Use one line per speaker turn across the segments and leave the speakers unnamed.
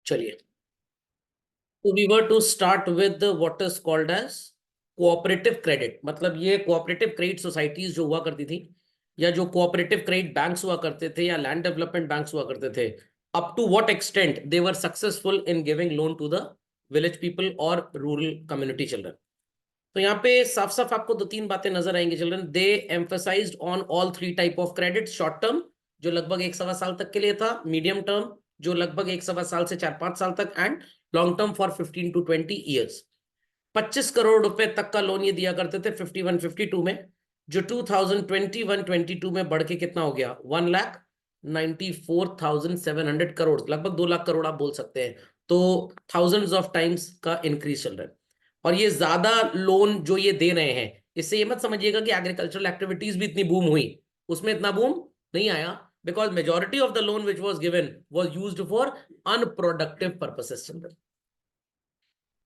चलिए, तो we were to start with what is called as cooperative credit. मतलब ये कोऑपरेटिव क्रेडिट सोसाइटीज जो हुआ करती थी, या जो कोऑपरेटिव क्रेडिट बैंक्स हुआ करते थे, या लैंड डेवलपमेंट बैंक्स हुआ करते थे, up to what extent they were successful in giving loan to the village people और रूरल कम्युनिटी चिल्ड्रन। तो यहाँ पे साफ साफ आपको दो तीन बातें नजर आएंगी children. They emphasised on all three type of credit. Short term जो लगभग 1 सवा साल तक के लिए था, मीडियम टर्म जो लगभग 1 सवा साल से 4-5 साल तक, and long term for 15 to 20 years. 25 crore रुपए तक का लोन ये दिया करते थे 51-52 में, जो 2021-22 में बढ़ के कितना हो गया, 1,94,700 करोड़, लगभग 2 लाख करोड़ आप बोल सकते हैं। तो थाउजेंड्स ऑफ टाइम्स का इंक्रीज चल रहा है। और ये ज्यादा लोन जो ये दे रहे हैं, इससे ये मत समझिएगा कि एग्रीकल्चरल एक्टिविटीज भी इतनी बूम हुई, उसमें इतना बूम नहीं आया, because majority of the loan which was given was used for unproductive purposes children.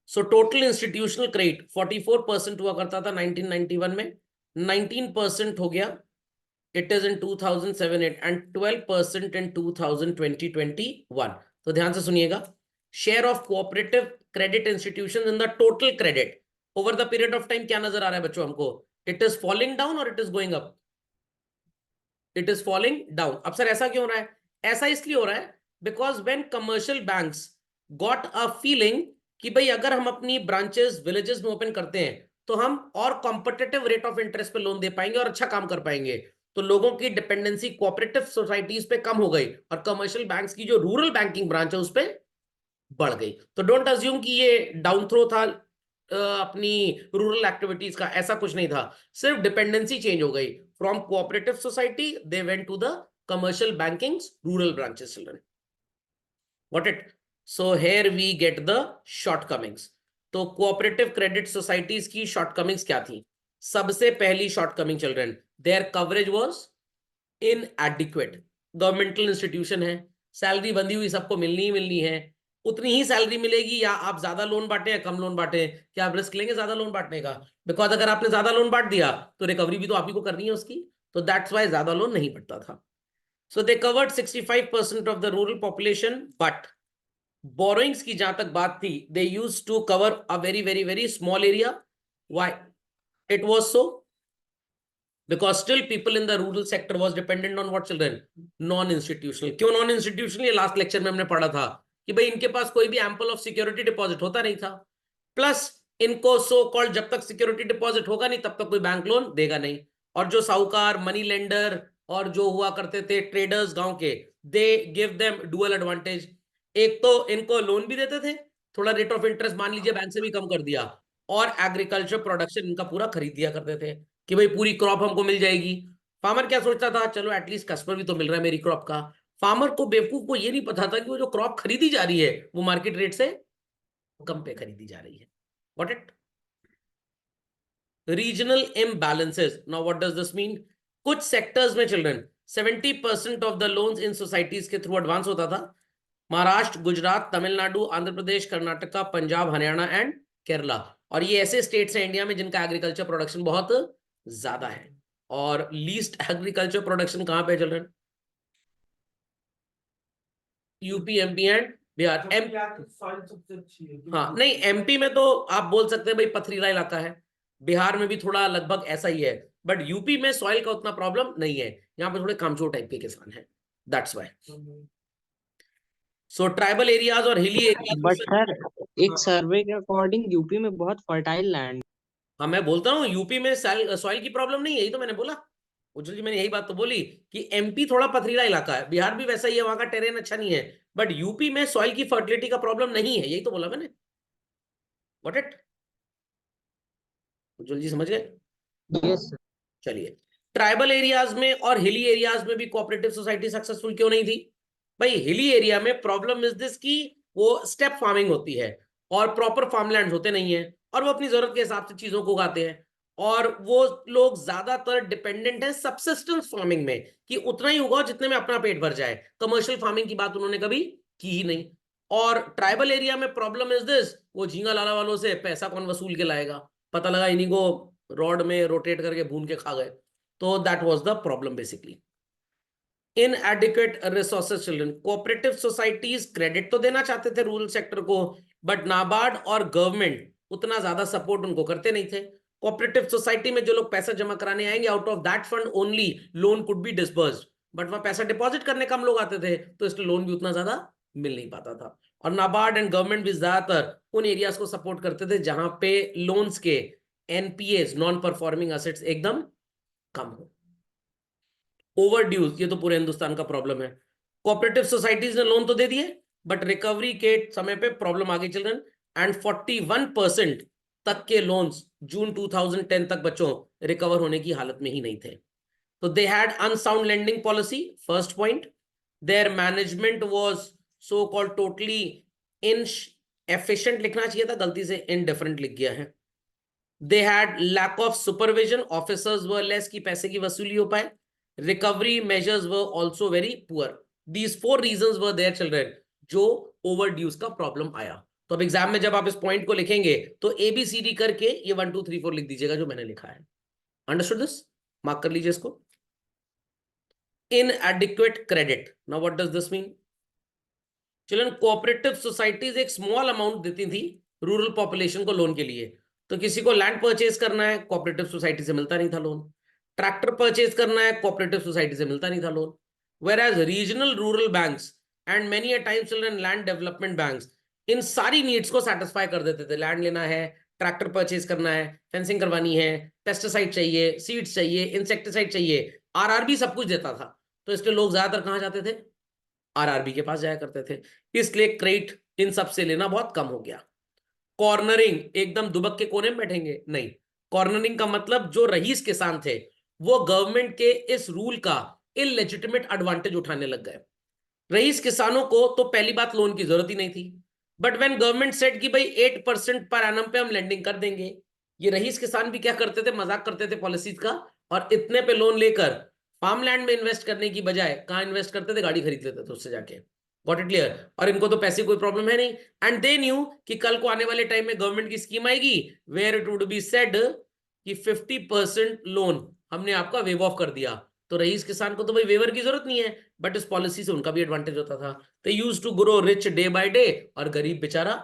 So total institutional credit 44% हुआ करता था 1991 में, 19% हो गया इट इज इन 2007-8, एंड 12% इन 2020-21। तो ध्यान से सुनिएगा, share of cooperative credit institutions in the total credit over the period of time क्या नजर आ रहा है बच्चों हमको, इट इज फॉलिंग डाउन और it is going up, it is falling down. अब सर ऐसा क्यों हो रहा है? ऐसा इसलिए हो रहा है because when commercial banks got a feeling कि भाई अगर हम अपनी ब्रांचेस विलेजेस में ओपन करते हैं तो हम और कॉम्पिटिटिव रेट ऑफ इंटरेस्ट पे लोन दे पाएंगे और अच्छा काम कर पाएंगे, तो लोगों की डिपेंडेंसी कोऑपरेटिव सोसाइटीज पे कम हो गई और कमर्शियल बैंक्स की जो रूरल बैंकिंग ब्रांच है उस पर बढ़ गई। तो डोंट अज्यूम कि ये डाउन थ्रो था अपनी रूरल एक्टिविटीज का, ऐसा कुछ नहीं था, सिर्फ डिपेंडेंसी चेंज हो गई। From cooperative society they went to the commercial banking rural branches children. Got it? So here we get the shortcomings. तो कोऑपरेटिव क्रेडिट सोसाइटीज की शॉर्टकमिंग्स क्या थी? सबसे पहली shortcoming children, there coverage was inadequate. Governmental institution है, salary बंधी हुई सबको मिलनी ही मिलनी है, उतनी ही सैलरी मिलेगी, या आप ज्यादा लोन बांटे या कम लोन बांटे, क्या आप रिस्क लेंगे ज्यादा लोन बांटने का? बिकॉज अगर आपने ज्यादा लोन बांट दिया तो रिकवरी भी तो आप ही को करनी है उसकी, तो दैट्स वाई ज्यादा लोन नहीं बढ़ता था। So they covered 65% of the rural population, but borrowings की जहां तक बात थी, they used to cover a very very very small area. Why it was so? Because still people in the rural sector was dependent on what children? Non-institutional. क्यों non-institutional? ये last lecture में हमने पढ़ा था कि भाई इनके पास कोई भी एम्पल ऑफ सिक्योरिटी डिपॉजिट होता नहीं था, प्लस इनको सो कॉल्ड जब तक सिक्योरिटी डिपॉजिट होगा नहीं तब तक कोई बैंक लोन देगा नहीं। और जो साहूकार, मनी लेंडर और जो हुआ करते थे ट्रेडर्स गांव के, they give them dual advantage. एक तो इनको लोन भी देते थे, थोड़ा रेट ऑफ इंटरेस्ट मान लीजिए बैंक से भी कम कर दिया, और एग्रीकल्चर प्रोडक्शन इनका पूरा खरीद दिया करते थे कि भाई पूरी क्रॉप हमको मिल जाएगी। फार्मर क्या सोचता था, चलो एटलीस्ट कस्टमर भी तो मिल रहा है मेरी क्रॉप का। फार्मर को, बेवकूफ को ये नहीं पता था कि वो जो क्रॉप खरीदी जा रही है वो मार्केट रेट से कम पे खरीदी जा रही है। What it? Regional imbalances. Now what does this mean? कुछ सेक्टर्स में children 70% of the loans in societies के थ्रू एडवांस होता था। महाराष्ट्र, गुजरात, तमिलनाडु, आंध्र प्रदेश, कर्नाटका, पंजाब, हरियाणा एंड केरला। और ये ऐसे स्टेट्स हैं इंडिया में जिनका एग्रीकल्चर प्रोडक्शन बहुत ज्यादा है। और लीस्ट एग्रीकल्चर प्रोडक्शन कहां पे चल रहे हैं? UP, MP and Bihar. हाँ नहीं, एमपी में तो आप बोल सकते हैं भाई पथरीला इलाका है, बिहार में भी थोड़ा लगभग ऐसा ही है, बट यूपी में सॉइल का उतना प्रॉब्लम नहीं है, यहाँ पे थोड़े कामचोर टाइप के किसान हैं, that's why. So tribal areas और हिली
बट
एरियाज।
सर, एक सर्वे के अकॉर्डिंग यूपी में बहुत फर्टाइल लैंड।
हाँ मैं बोलता हूँ यूपी में सॉइल की प्रॉब्लम नहीं है, यही तो मैंने बोला उज्जवल जी, मैंने यही बात तो बोली कि एमपी थोड़ा पथरीला इलाका है, बिहार भी वैसा ही है, वहां का टेरेन अच्छा नहीं है, बट यूपी में सॉइल की फर्टिलिटी का प्रॉब्लम नहीं है, यही तो बोला मैंने। What it? उज्जवल जी समझ गए?
Yes sir.
चलिए, ट्राइबल एरियाज में और हिली एरियाज में भी कोऑपरेटिव सोसाइटी सक्सेसफुल क्यों नहीं थी? भाई हिली एरिया में प्रॉब्लम इज दिस कि वो स्टेप फार्मिंग होती है और प्रॉपर फार्मलैंड होते नहीं है, और वो अपनी जरूरत के हिसाब से चीजों को उगाते हैं, और वो लोग ज्यादातर डिपेंडेंट है सबसिस्टेंस फार्मिंग में कि उतना ही उगाओ जितने में अपना पेट भर जाए। कमर्शियल फार्मिंग की बात उन्होंने कभी की ही नहीं। और ट्राइबल एरिया में प्रॉब्लम इज दिस, वो झींगा लाला वालों से पैसा कौन वसूल के लाएगा, पता लगा इन्हीं को रॉड में रोटेट करके भून के खा गए। तो that was the problem basically. इनएडिक्वेट resources children, cooperative societies credit तो देना चाहते थे रूरल सेक्टर को, बट नाबार्ड और गवर्नमेंट उतना ज्यादा सपोर्ट उनको करते नहीं थे। कोऑपरेटिव सोसाइटी में जो लोग पैसा जमा कराने आएंगे, out of that fund only loan could be disbursed, but वहां पैसा डिपॉजिट करने कम लोग आते थे, तो इसलिए लोन भी उतना ज्यादा मिल नहीं पाता था। और नाबार्ड एंड गवर्नमेंट भी ज्यादातर उन एरियाज को सपोर्ट करते थे जहां पे लोन्स के एनपीएस, नॉन परफॉर्मिंग असेट्स, एकदम कम हो। ओवर ड्यूज, ये तो पूरे हिंदुस्तान का प्रॉब्लम है। कोऑपरेटिव सोसाइटीज ने लोन तो दे दिए, बट रिकवरी के समय पे प्रॉब्लम आगे चल रहे, एंड 41% तक के लोन्स जून 2010 तक बच्चों रिकवर होने की हालत में ही नहीं थे। तो they had unsound lending policy, first point. Their management was so called totally inefficient, लिखना चाहिए था, गलती से इनडिफरेंट लिख गया है। They had lack of supervision, officers were less की पैसे की वसूली हो पाए। Recovery measures were also very poor. These 4 reasons were there children, जो ओवर ड्यूज का प्रॉब्लम आया। तो अब एग्जाम में जब आप इस पॉइंट को लिखेंगे तो एबीसीडी करके ये 1 2 3 4 लिख दीजिएगा जो मैंने लिखा है। Understood this? मार्क कर लीजिए इसको। इनएडिक्वेट credit, now what does this mean? Children, cooperative societies एक स्मॉल अमाउंट देती थी रूरल पॉपुलेशन को लोन के लिए। तो किसी को लैंड परचेज करना है, कोऑपरेटिव सोसाइटी से मिलता नहीं था लोन। ट्रैक्टर परचेज करना है, कोऑपरेटिव सोसाइटी से मिलता नहीं था loan. Where as regional rural banks and many a times children land development banks in सारी नीड्स को सेटिस्फाई कर देते थे। लैंड लेना है, ट्रैक्टर परचेज करना है, फेंसिंग करवानी है, पेस्टिसाइड चाहिए, सीड्स चाहिए, इंसेक्टिसाइड चाहिए, आरआरबी सब कुछ देता था। तो इसलिए लोग ज्यादातर कहां जाते थे? आरआरबी के पास जाया करते थे। इसलिए क्रेडिट इन सब से लेना बहुत कम हो गया। कॉर्नरिंग, एकदम दुबक के कोने में बैठेंगे, नहीं। कॉर्नरिंग का मतलब जो रईस किसान थे वो गवर्नमेंट के इस रूल का इलेजिटिमेट एडवांटेज उठाने लग गए। रईस किसानों को तो पहली बात लोन की जरूरत ही नहीं थी, बट व्हेन गवर्नमेंट सेड कि भाई 8% पर एनम पे हम लेंडिंग कर देंगे, ये रईस किसान भी क्या करते थे, मजाक करते थे पॉलिसीज का, और इतने पे लोन लेकर फार्मलैंड में इन्वेस्ट करने की बजाय कहां इन्वेस्ट करते थे? गाड़ी खरीद लेते थे उससे जाके। Got it clear? और इनको तो पैसे कोई प्रॉब्लम है नहीं, एंड दे न्यू कि कल को आने वाले टाइम में गवर्नमेंट की स्कीम आएगी where it would be said कि 50% लोन हमने आपका वेव ऑफ कर दिया। तो रईस किसान को तो भाई वेवर की जरूरत नहीं है, बट इस पॉलिसी से उनका भी एडवांटेज होता था। They used to grow rich day by day, और गरीब बेचारा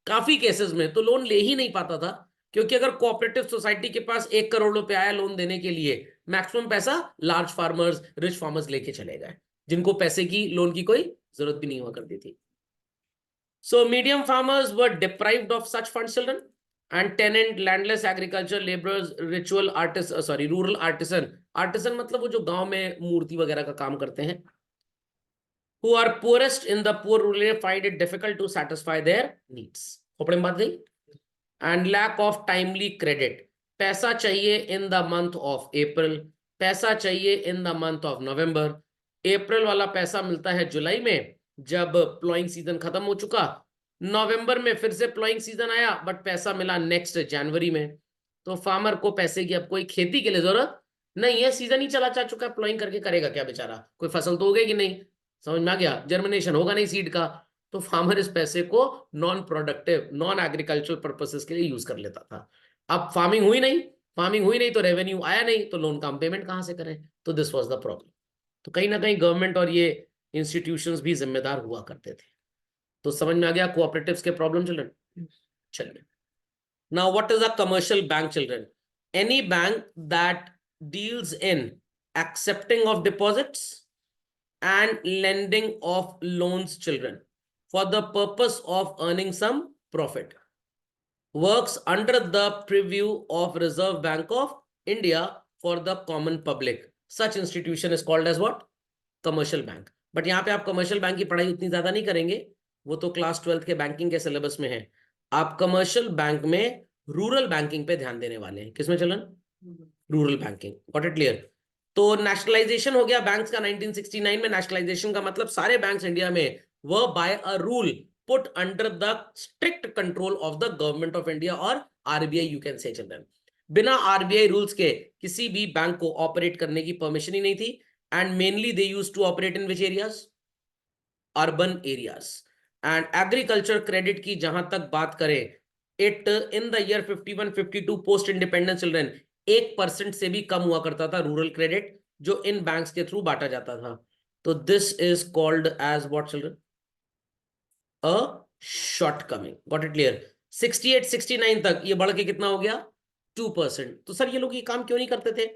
काफी केसेस में तो लोन ले ही नहीं पाता था, क्योंकि अगर कोऑपरेटिव सोसाइटी के पास 1 करोड़ रुपए आया लोन देने के लिए, मैक्सिमम पैसा लार्ज फार्मर्स, रिच फार्मर्स लेके चले गए, जिनको पैसे की, लोन की कोई जरूरत भी नहीं हुआ करती थी। So medium farmers were deprived of such funds, children, and tenant, landless, agriculture laborers, ritual artists, rural artisan. Artisan मतलब वो जो गांव में मूर्ति वगैरह का काम करते हैं, who are poorest in the poor rural area find it difficult to satisfy their needs. Khopde में बात गई। And lack of timely credit. पैसा चाहिए in the month of April, पैसा चाहिए in the month of November. अप्रैल वाला पैसा मिलता है जुलाई में जब प्लॉइंग सीजन खत्म हो चुका, नवंबर में फिर से प्लॉइंग सीजन आया, बट पैसा मिला नेक्स्ट जनवरी में। तो फार्मर को पैसे की अब कोई खेती के लिए जरूरत नहीं है, सीजन ही चला जा चुका है, प्लॉइंग करके करेगा क्या बेचारा? कोई फसल तो उगेगी नहीं, समझ में आ गया? जर्मिनेशन होगा नहीं सीड का। तो फार्मर इस पैसे को non productive, non agricultural purposes के लिए यूज कर लेता था। अब फार्मिंग हुई नहीं, फार्मिंग हुई नहीं तो रेवेन्यू आया नहीं, तो लोन का हम पेमेंट कहां से करें? तो दिस वाज द प्रॉब्लम। तो कहीं ना कहीं गवर्नमेंट और ये इंस्टीट्यूशंस भी जिम्मेदार हुआ करते थे। तो समझ में आ गया कोऑपरेटिव्स के प्रॉब्लम चिल्ड्रन? चलिए, now what is a commercial bank children? Any bank that deals in accepting of deposits and lending of loans, children, for the purpose of earning some profit, works under the purview of Reserve Bank of India for the common public. Such institution is called as what? Commercial bank. But यहाँ पे आप commercial bank की पढ़ाई उतनी ज्यादा नहीं करेंगे, वो तो क्लास 12th के बैंकिंग के सिलेबस में है। आप कमर्शियल बैंक में रूरल बैंकिंग पे ध्यान देने वाले हैं। किसमें चलन? Rural banking. Got it clear? तो नेशनलाइजेशन हो गया बैंक्स का 1969 में। नेशनलाइजेशन का मतलब सारे बैंक्स इंडिया में were by a rule put under the strict control of the government of India और RBI, you can say children. बिना आरबीआई रूल्स के किसी भी बैंक को ऑपरेट करने की परमिशन ही नहीं थी। And mainly they used to operate in which areas? Urban areas. And agriculture credit की जहां तक बात करें, it in the year 51-52 post independence children 1% से भी कम हुआ करता था रूरल क्रेडिट जो इन बैंक्स के थ्रू बांटा जाता था। तो this is called as what children, a shortcoming. Got it clear? 68 69 तक ये बढ़ के कितना हो गया? 2%। तो सर ये लोग ये काम क्यों नहीं करते थे?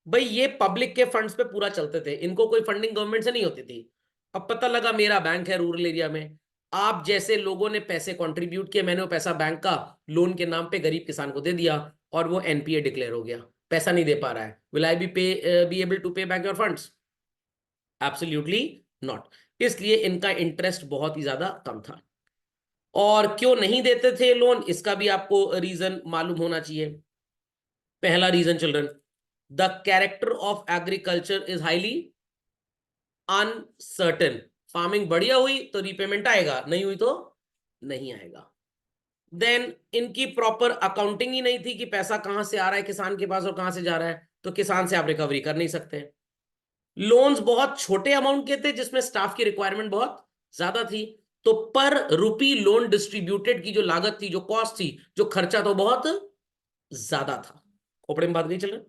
भाई ये पब्लिक के फंड्स पे पूरा चलते थे, इनको कोई फंडिंग गवर्नमेंट से नहीं होती थी। अब पता लगा मेरा बैंक है रूरल एरिया में, आप जैसे लोगों ने पैसे कंट्रीब्यूट किए, मैंने वो पैसा बैंक का लोन के नाम पे गरीब किसान को दे दिया और वो एनपीए डिक्लेयर हो गया, पैसा नहीं दे पा रहा है। Will I be able to pay back your funds? Absolutely not. इसलिए इनका इंटरेस्ट बहुत ही ज्यादा कम था। और क्यों नहीं देते थे लोन, इसका भी आपको रीजन मालूम होना चाहिए। पहला reason children, the character of agriculture is highly uncertain. Farming बढ़िया हुई तो रीपेमेंट आएगा, नहीं हुई तो नहीं आएगा। देन इनकी प्रॉपर अकाउंटिंग ही नहीं थी कि पैसा कहां से आ रहा है किसान के पास और कहां से जा रहा है, तो किसान से आप रिकवरी कर नहीं सकते। लोन्स बहुत छोटे अमाउंट के थे जिसमें स्टाफ की रिक्वायरमेंट बहुत ज्यादा थी, तो पर रुपी लोन डिस्ट्रीब्यूटेड की जो लागत थी, जो कॉस्ट थी, जो खर्चा तो बहुत ज्यादा था। खोपड़े में बात नहीं चल रही।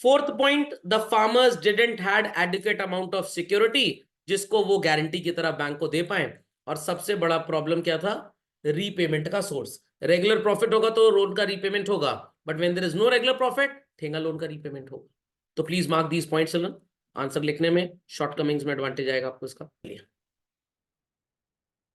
Fourth point, the farmers didn't had adequate amount of security, जिसको वो गारंटी की तरह बैंक को दे पाए। और सबसे बड़ा प्रॉब्लम क्या था? रीपेमेंट का सोर्स। रेगुलर प्रॉफिट होगा तो लोन का रीपेमेंट होगा, but when there is no regular profit, ठेंगा लोन का रीपेमेंट होगा। तो please mark these points children, answer लिखने में शॉर्टकमिंग्स में एडवांटेज आएगा आपको इसका।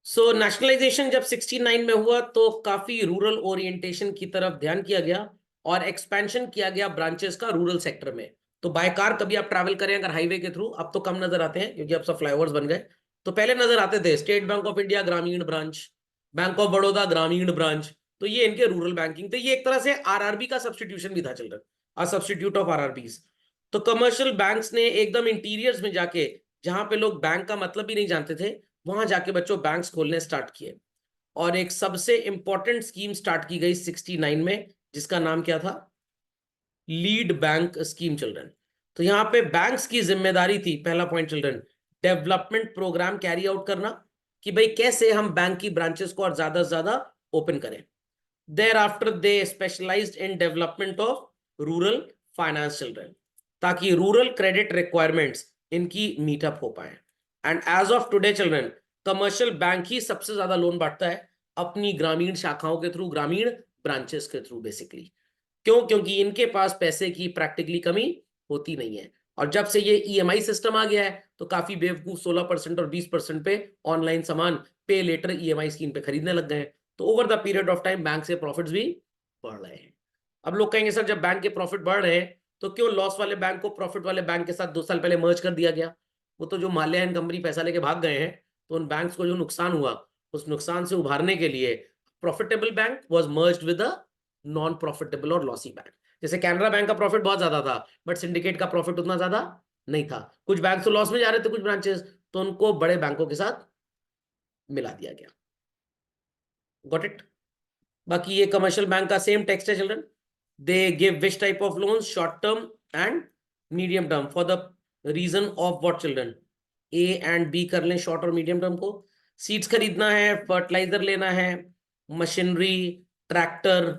सो नेशनलाइजेशन जब 69 में हुआ तो काफी रूरल ओरिएंटेशन की तरफ ध्यान किया गया और एक्सपेंशन किया गया ब्रांचेस का रूरल सेक्टर में। तो बाय कार कभी आप ट्रैवल करें अगर हाईवे के थ्रू, अब तो कम नजर आते हैं क्योंकि अब सब फ्लाईओवर्स बन गए, तो पहले नजर आते थे स्टेट बैंक ऑफ इंडिया ग्रामीण ब्रांच, बैंक ऑफ बड़ौदा ग्रामीण ब्रांच। तो ये इनके रूरल बैंकिंग थे, ये एक तरह से आरआरबी का सब्सटीट्यूशन भी था children, a substitute of RRBs. तो कमर्शियल बैंक्स ने एकदम इंटीरियर्स में जाके, जहां पे लोग बैंक का मतलब भी नहीं जानते थे, वहां जाके बच्चों बैंक्स खोलने स्टार्ट किए। और एक सबसे इंपॉर्टेंट स्कीम स्टार्ट की गई 69 में, जिसका नाम क्या था? Lead bank scheme children. तो यहां पे बैंक्स की जिम्मेदारी थी, पहला point children, development program carry out करना, कि भाई कैसे हम बैंक की ब्रांचेस को और ज्यादा से ज्यादा ओपन करें। Thereafter they specialised in development of rural finance children, ताकि रूरल क्रेडिट रिक्वायरमेंट्स इनकी मीटअप हो पाए। And as of today children, commercial bank ही सबसे ज्यादा लोन बांटता है अपनी ग्रामीण शाखाओं के थ्रू, ग्रामीण ब्रांचेस के थ्रू बेसिकली। क्यों? क्योंकि इनके पास पैसे की प्रैक्टिकली कमी होती नहीं है। और जब से ये ईएमआई सिस्टम आ गया है तो काफी बेवकूफ 16% और 20% पे ऑनलाइन सामान पे लेटर ईएमआई स्कीम पे खरीदने लग गए हैं। तो over the period of time bank से प्रॉफिट्स भी बढ़ रहे हैं। अब लोग कहेंगे सर जब बैंक के प्रॉफिट बढ़ रहे हैं तो क्यों लॉस वाले बैंक को प्रॉफिट वाले बैंक के साथ 2 साल पहले मर्ज कर दिया गया? वो तो जो माल्यान कंपनी पैसा लेके भाग गए हैं, तो उन बैंक्स को जो नुकसान हुआ, उस नुकसान से उभारने के लिए profitable bank was merged with a non profitable और लॉसी बैंक। जैसे कैनरा बैंक का प्रॉफिट बहुत ज्यादा था, बट सिंडिकेट का प्रॉफिट उतना ज्यादा नहीं था। कुछ बैंक तो लॉस में जा रहे थे, कुछ ब्रांचेस, तो उनको बड़े बैंकों के साथ मिला दिया गया। Got it? बाकी ये कमर्शियल बैंक का सेम टेक्स्ट है children. They give which type of loan, short term and medium term, for the reason of what children? A and B कर लें शॉर्ट और मीडियम टर्म को। सीड्स खरीदना है, फर्टिलाइजर लेना है, मशीनरी, ट्रैक्टर,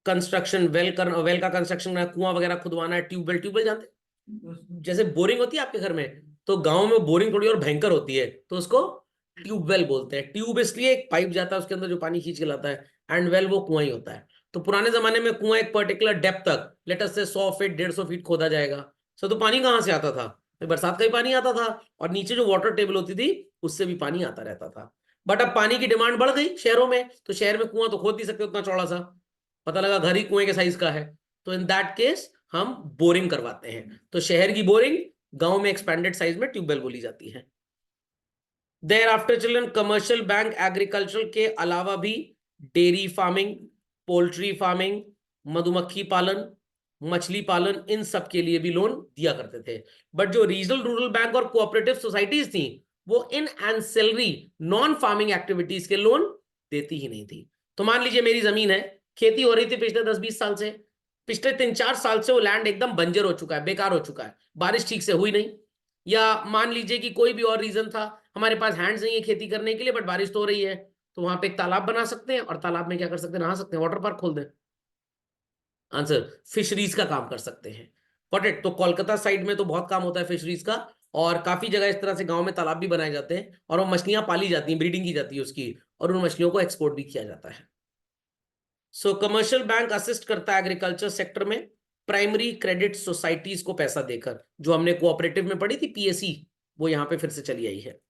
कंस्ट्रक्शन, वेल का कंस्ट्रक्शन, कुआं वगैरह खुदवाना है, ट्यूबवेल, ट्यूबवेल जानते हैं? जैसे बोरिंग होती है आपके घर में, तो गांव में बोरिंग थोड़ी और भयंकर होती है, तो उसको ट्यूबवेल बोलते हैं। ट्यूब इसलिए एक पाइप जाता है उसके अंदर जो पानी खींच के लाता है, एंड वेल वो कुआं ही होता है। तो पुराने जमाने में कुआं एक पर्टिकुलर डेप्थ तक, लेट अस से 100 फीट 150 फीट खोदा जाएगा। सो तो पानी कहाँ से आता था? तो बरसात का ही पानी आता था, और नीचे जो वाटर टेबल होती थी उससे भी पानी आता रहता था। बट अब पानी की डिमांड बढ़ गई शहरों में, तो शहर में कुआं तो खोद नहीं सकते उतना चौड़ा सा, पता लगा घर ही कुएं के साइज का है, तो इन दैट केस हम बोरिंग करवाते हैं। तो शहर की बोरिंग, गांव में एक्सपेंडेड साइज में ट्यूबवेल बोली जाती है। Thereafter children, commercial bank agriculture के अलावा भी डेयरी फार्मिंग, पोल्ट्री फार्मिंग, मधुमक्खी पालन, मछली पालन, इन सब के लिए भी लोन दिया करते थे। बट जो रीजनल रूरल बैंक और कोऑपरेटिव सोसाइटीज थी, वो इन एंसेलरी नॉन फार्मिंग एक्टिविटीज के लोन देती ही नहीं थी। तो मान लीजिए मेरी जमीन है, खेती हो रही थी पिछले 10-20 साल से, पिछले 3-4 साल से वो लैंड एकदम बंजर हो चुका है, बेकार हो चुका है, बारिश ठीक से हुई नहीं, या मान लीजिए कि कोई भी और रीजन था, हमारे पास हैंड्स नहीं है खेती करने के लिए बट बारिश तो हो रही है, तो वहां पे एक तालाब बना सकते हैं, और तालाब में क्या कर सकते हैं? नहा सकते हैं, वाटर पार्क खोल दें। आंसर, फिशरीज का काम कर सकते हैं। Got it? तो कोलकाता साइड में तो बहुत काम होता है फिशरीज का, और काफी जगह इस तरह से गांव में तालाब भी बनाए जाते हैं और वो मछलियां पाली जाती हैं, ब्रीडिंग की जाती है उसकी, और उन मछलियों को एक्सपोर्ट भी किया जाता है। सो कमर्शियल बैंक असिस्ट करता है एग्रीकल्चर सेक्टर में प्राइमरी क्रेडिट सोसाइटीज को पैसा देकर, जो हमने कोऑपरेटिव में पढ़ी थी पीएसई, वो यहां पे फिर से चली आई है।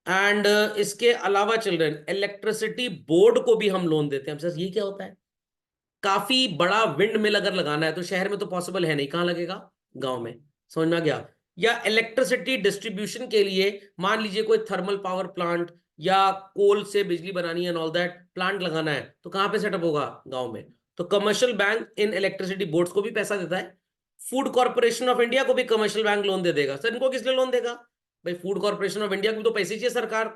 एंड इसके अलावा चिल्ड्रन इलेक्ट्रिसिटी बोर्ड को भी हम लोन देते हैं। सर ये क्या होता है? काफी बड़ा विंड मिल अगर लगाना है तो शहर में तो पॉसिबल है नहीं, कहाँ लगेगा? गांव में। समझ में आ गया? या इलेक्ट्रिसिटी डिस्ट्रीब्यूशन के लिए मान लीजिए कोई थर्मल पावर प्लांट या कोल से बिजली बनानी है एंड ऑल दैट, प्लांट लगाना है तो कहां पे सेटअप होगा? गांव में। तो commercial bank in electricity boards को भी पैसा देता है। फूड कॉर्पोरेशन ऑफ इंडिया को भी कमर्शियल बैंक लोन दे देगा। सर इनको किस लिए लोन देगा? भाई फूड कॉर्पोरेशन ऑफ इंडिया को भी तो पैसे चाहिए सरकार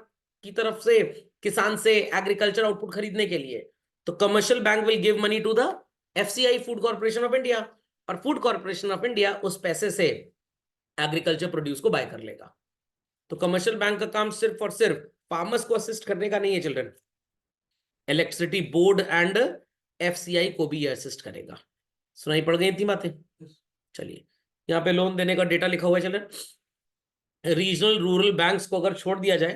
की तरफ से, किसान से एग्रीकल्चर आउटपुट खरीदने के लिए। तो commercial bank will give money to the FCI, food corporation of India, और फूड कॉर्पोरेशन ऑफ इंडिया उस पैसे से एग्रीकल्चर प्रोड्यूस को बाय कर लेगा। तो कमर्शियल बैंक का काम सिर्फ और सिर्फ फार्मर्स को असिस्ट करने का नहीं है children, electricity board and FCI को भी ये असिस्ट करेगा। सुनाई पड़ गई इतनी बातें? चलिए, यहाँ पे लोन देने का डेटा लिखा हुआ है चिल्ड्रन। रीजनल रूरल बैंक्स को अगर छोड़ दिया जाए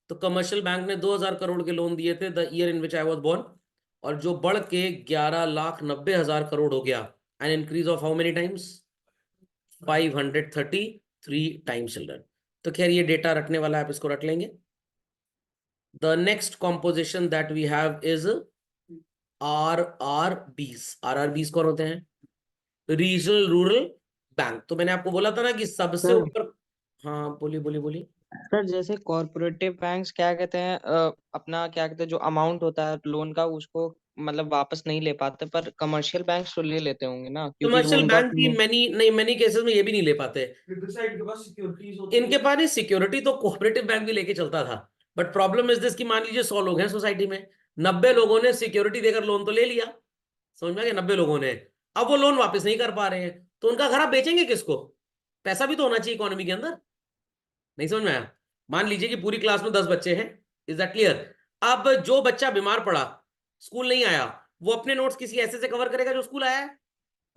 तो कमर्शियल बैंक ने 2000 करोड़ के लोन दिए थे the year in which I was born, और जो बढ़ के 11,90,000 करोड़ हो गया, an increase of how many times? 533 times children. तो खैर ये डेटा रखने वाला है, आप इसको रख लेंगे। The next composition that we have is RRBs कौन होते हैं? Regional rural bank. तो मैंने आपको बोला था ना कि सबसे
सर
ऊपर, हाँ बोलिए बोलिए बोलिए।
सर जैसे कॉरपोरेटिव बैंक्स क्या कहते हैं, अपना क्या कहते हैं जो अमाउंट होता है लोन का उसको मतलब वापस नहीं ले पाते, पर कमर्शियल बैंक्स तो ले लेते होंगे ना, क्योंकि
कमर्शियल
उनका
बैंक भी मैनी केसेस में ये भी नहीं ले पाते। साइड के पास सिक्योरिटीज होती है, इनके पास नहीं सिक्योरिटी, तो कोऑपरेटिव बैंक भी लेके चलता था। बट प्रॉब्लम इज दिस कि मान लीजिए 100 लोग हैं सोसाइटी में, 90 लोगों ने सिक्योरिटी देकर लोन तो ले लिया, समझ में आ गया? 90 लोगों ने, अब वो लोन वापस नहीं कर पा रहे हैं, तो उनका घर आप बेचेंगे किसको? पैसा भी तो होना चाहिए इकोनॉमी के अंदर। नहीं समझ में आया? मान लीजिए कि पूरी क्लास में 10 बच्चे हैं, इज दैट क्लियर? अब जो बच्चा बीमार पड़ा, स्कूल नहीं आया, वो अपने नोट्स किसी ऐसे से कवर करेगा जो स्कूल आया है।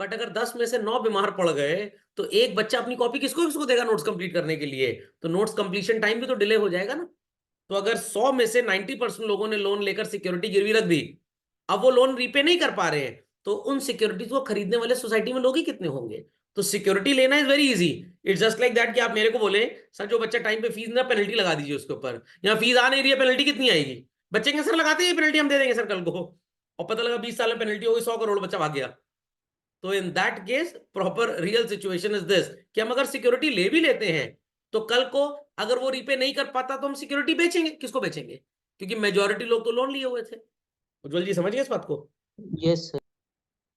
बट अगर 10 में से 9 बीमार पड़ गए तो एक बच्चा अपनी कॉपी किसको किसको देगा नोट्स कंप्लीट करने के लिए? तो नोट्स कंप्लीशन टाइम भी तो डिले हो जाएगा ना। तो अगर 100 में से 90% लोगों ने लोन लेकर सिक्योरिटी गिरवी रख दी, अब वो लोन रीपे नहीं कर पा रहे हैं, तो उन सिक्योरिटीज को खरीदने वाले सोसाइटी में लोग ही कितने होंगे? तो सिक्योरिटी लेना is very easy. It's just like that कि आप मेरे को बोले सर जो बच्चा टाइम पे फीस ना, पेनल्टी लगा दीजिए उसके ऊपर, यहाँ फीस आ नहीं रही है, पेनल्टी कितनी आएगी? बच्चे के सर लगाते हैं पेनल्टी, हम दे देंगे सर कल को, और पता लगा 20 साल में पेनल्टी हो गई, 100 करोड़ बच्चा भाग गया। तो in that case proper real situation is this कि हम अगर सिक्योरिटी ले भी लेते हैं तो कल को अगर वो रीपे नहीं कर पाता तो हम सिक्योरिटी बेचेंगे। किसको बेचेंगे? क्योंकि मेजोरिटी लोग तो लोन लिए हुए थे। उज्जवल जी समझ गए इस बात को?
Yes sir.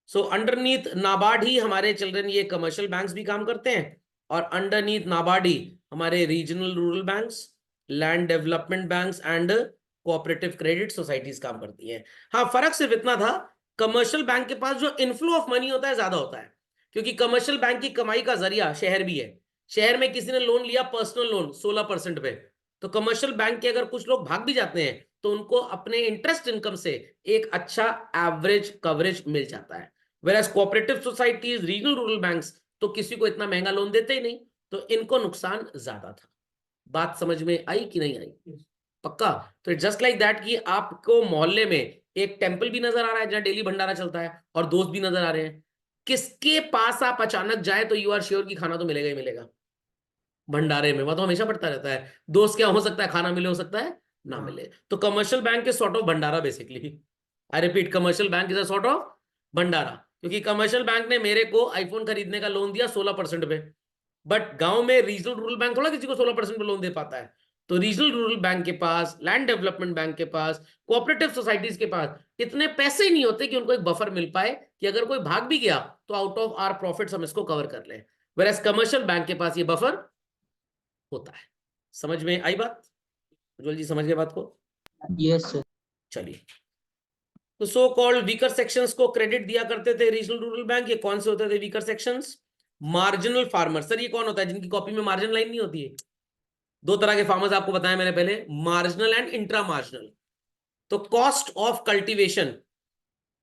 So underneath NABARD ही हमारे चिल्ड्रन ये कमर्शियल बैंक्स भी काम करते हैं, और अंडरनीथ नाबार्ड ही हमारे regional rural banks, land development banks and cooperative credit societies काम करती हैं। हाँ, फर्क सिर्फ इतना था, कमर्शियल बैंक के पास जो इनफ्लो ऑफ मनी होता है ज्यादा होता है, क्योंकि कमर्शियल बैंक की कमाई का जरिया शहर भी है। शहर में किसी ने लोन लिया, पर्सनल लोन 16% पे, तो कमर्शियल बैंक के अगर कुछ लोग भाग भी जाते हैं तो उनको अपने इंटरेस्ट इनकम से एक अच्छा एवरेज कवरेज मिल जाता है। Whereas cooperative societies, regional rural banks तो किसी को इतना महंगा लोन देते ही नहीं, तो इनको नुकसान ज्यादा था। बात समझ में आई कि नहीं आई? पक्का? तो इट्स जस्ट लाइक दैट कि आपको मोहल्ले में एक टेंपल भी नजर आ रहा है जहां डेली भंडारा चलता है, और दोस्त भी नजर आ रहे हैं, किसके पास आप अचानक जाए तो यू आर श्योर कि खाना तो मिलेगा ही मिलेगा। भंडारे में वह तो हमेशा पड़ता रहता है। दोस्त क्या हो सकता है, खाना मिले, हो सकता है ना मिले। तो commercial bank is sort of भंडारा basically. I repeat, commercial bank is a sort of भंडारा, क्योंकि कमर्शियल बैंक ने मेरे को आईफोन खरीदने का लोन दिया 16% पे, बट गांव में रीजनल रूरल बैंक थोड़ा किसी को 16% पे लोन दे पाता है। तो रीजनल रूरल बैंक के पास, लैंड डेवलपमेंट बैंक के पास, कोऑपरेटिव सोसाइटीज के पास इतने पैसे ही नहीं होते कि उनको एक बफर मिल पाए कि अगर कोई भाग भी गया तो आउट ऑफ आर प्रॉफिट्स हम इसको कवर कर लें। वेयर कमर्शियल बैंक के पास ये बफर होता है। समझ में आई बात? उज्जवल जी समझ गए बात को?
Yes sir.
चलिए, तो सो कॉल्ड वीकर सेक्शंस को क्रेडिट दिया करते थे रीजनल रूरल बैंक। ये कौन से होते थे weaker sections? Marginal farmer. Sir ये कौन होता है जिनकी कॉपी में मार्जिन लाइन नहीं होती है? दो तरह के फार्मर्स आपको बताया मैंने पहले, मार्जिनल एंड इंट्रा मार्जिनल। तो कॉस्ट ऑफ कल्टीवेशन